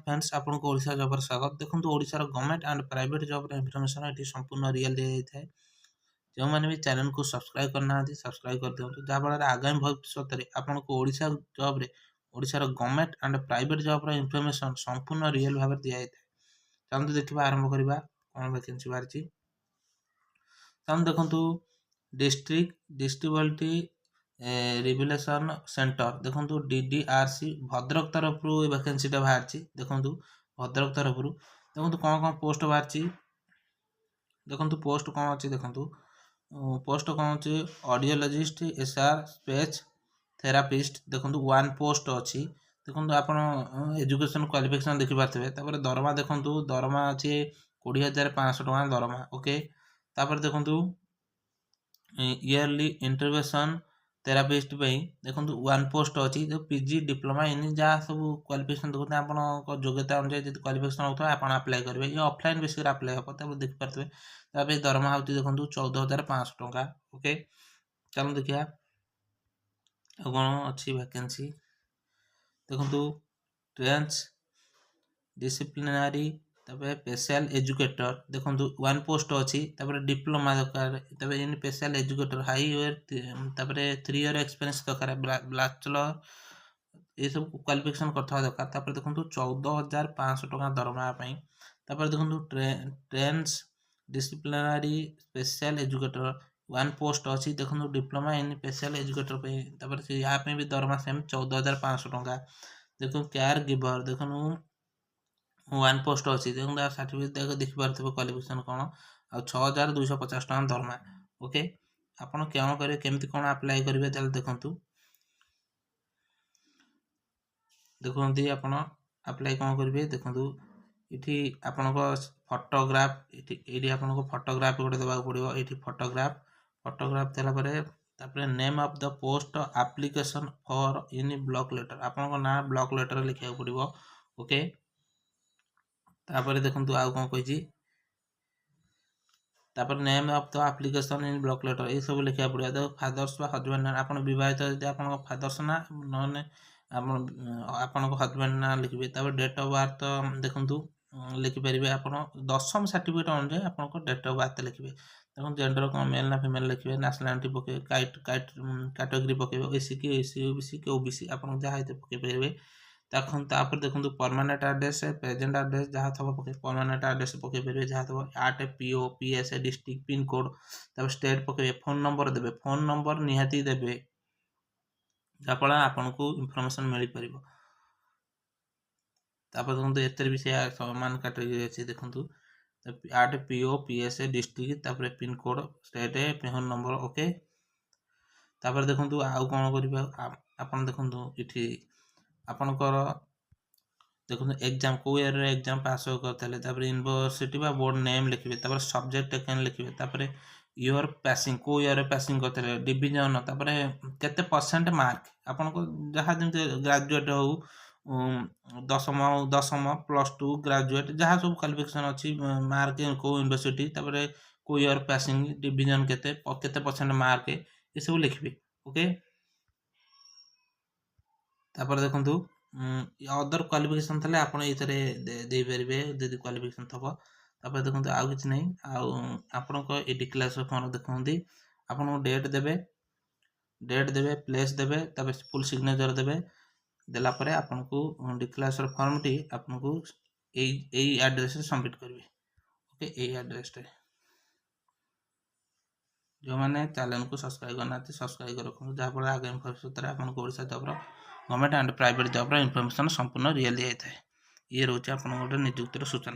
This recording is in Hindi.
फ्रेंड्स आपको ओडिशा जॉब पर स्वागत। देखो ओडिशार government and private job information ये संपूर्ण रियल दी जाए। जो मैंने भी चैनल को सब्सक्राइब करना सब्सक्राइब कर दिखाँ जहाँफल आगामी भविष्य में आपको ओडिशा जॉब ओडिशार government and private job information संपूर्ण रियल भाव दी जाए। चलते देखा आरंभ करवा कौन वैकेंसी बाहरी। चलते देखु डिस्ट्रिक्ट डिस्ट्रिब्यूटरी रिवेलेशन सेंटर देखो DDRC भद्रक तरफ वैकेंसी बाहरी। देखो भद्रक तरफ देखो कौन कौन पोस्ट बाहरी। देखो पोस्ट कौन अच्छी देखो पोस्ट कौन अच्छी ऑडियोलॉजिस्ट SR स्पीच थेरापिस्ट देखो 1 पोस्ट अच्छी। देखो आप एजुकेशन क्वालिफिकेशन देखिपारे दरमा देखो दरमा अच्छी 20,500 टका दरमा। ओके तापर देखो ईयरली इंटरवेंशन थेरापिस्ट देखो 1 पोस्ट अच्छी। PG डिप्लोमा इन जहाँ सब क्वालिफिकेशन देखते आप योग्यता अनुसार क्वालिफिकेशन होता है आप अप्लाई करेंगे। ये ऑफलाइन बेसिस अप्लाई हम देखिपारे दरमा हो देखो 14,500 टका। ओके चलो देखिए कौन अच्छी वैकेंसी। देखो ट्रेंच डिसिप्लिनरी स्पेशल एजुकेटर देखो 1 पोस्ट अच्छी। डिप्लोमा दरकार इन स्पेशल एजुकेटर हाई इयर 3 ईयर एक्सपीरियंस दरकार बैचलर ये सब क्वालिफिकेशन करता दरकार। देखो 14,500 टका दरमा। देखो trench disciplinary special educator 1 post अच्छी। देखो डिप्लोमा इन स्पेशल एजुकेटर यहाँ भी दरमा सेम 14,500 टका। देखो केयर गिवर देखो 1 पोस्ट अच्छी। देखो सर्टिफिकेट देखिपारे क्वालिफिकेशन कौन आ 6,250 टका दरमा। ओके आपड़ क्या करेंगे केमती कौन अप्लाई करेंगे देखु देखो आप अप्लाई कौन करेंगे। देखो ये आपण फोटोग्राफ ये आपको फोटोग्राफ गोटे देवाक पड़ो। ये फोटोग्राफ देला name of the post application for in block letter आपन ना ब्लॉक लेटर लिखा पड़ो। ओके तापर देखो आउ कौन कही name of the application in block letter ये सब लिखा पड़ो। देखो फादर्स हजबैंड ना आप बहित आप फादर्स ना ना आपण हजबैंड ना लिखे। डेट ऑफ बर्थ देखो लिखिपारे आप 10th सर्टिफिकेट अनुसार आप डेट ऑफ बर्थ लिखे। देखो जेंडर कौन मेल ना फीमेल लिखे। नेशनलिटी पके कैटेगरी पके SC की SC OBC की OBC आप जहाँ पके पारे। देखो परमानेंट एड्रेस प्रेजेंट एड्रेस जहाँ थोड़ा पके परमानेंट एड्रेस पके पारे जहाँ थोड़ा 8 PO PS district pin code state पके। फोन नंबर देवे फोन नंबर निहाती देवे जहाँफल आपको इनफॉरमेशन मिल पार। देखो एतर भी से समान कैटेगरी अच्छी। देखो 8 PO PS district pin code state phone number. Okay देखो आउ कौन करेंगे आप देखो ये आपणकर देखो एग्जाम को ईयर एग्जाम पास करते यूनिवर्सिटी बोर्ड नेम लिखे। सब्जेक्ट टेकन लिखे। ईयर पासिंग को ईयर पासिंग करते डिविजन केते परसेंट मार्क आपको जहाँ जमी ग्रेजुएट हो 10th +2 ग्रेजुएट जहाँ सब क्वालिफिकेशन अच्छी मार्क को यूनिवर्सिटी को ईयर पासिंग डिविजन केते परसेंट मार्क ये सब लिखे। ओके देखो अदर क्वालिफिकेशन थे आप पारे क्वालिफिकेशन थब। देखो आउ कि नहीं आपको ये डिक्लेरेशन देखो आपको डेट देवे प्लेस देवे फुल सिग्नेचर देवे देला परे आपको डिक्लेरेशन फॉर्म टी आपको यही एड्रेस सबमिट करेंगे। ओके यही एड्रेस जो मैंने चैनल को सब्सक्राइब करना सब्सक्राइब कर रखो जहाँफल आगामी भविष्य में आपको Odisha job government and private job information संपूर्ण रियल दी जाए। ये रोचे आप निजुक्तिर सूचना।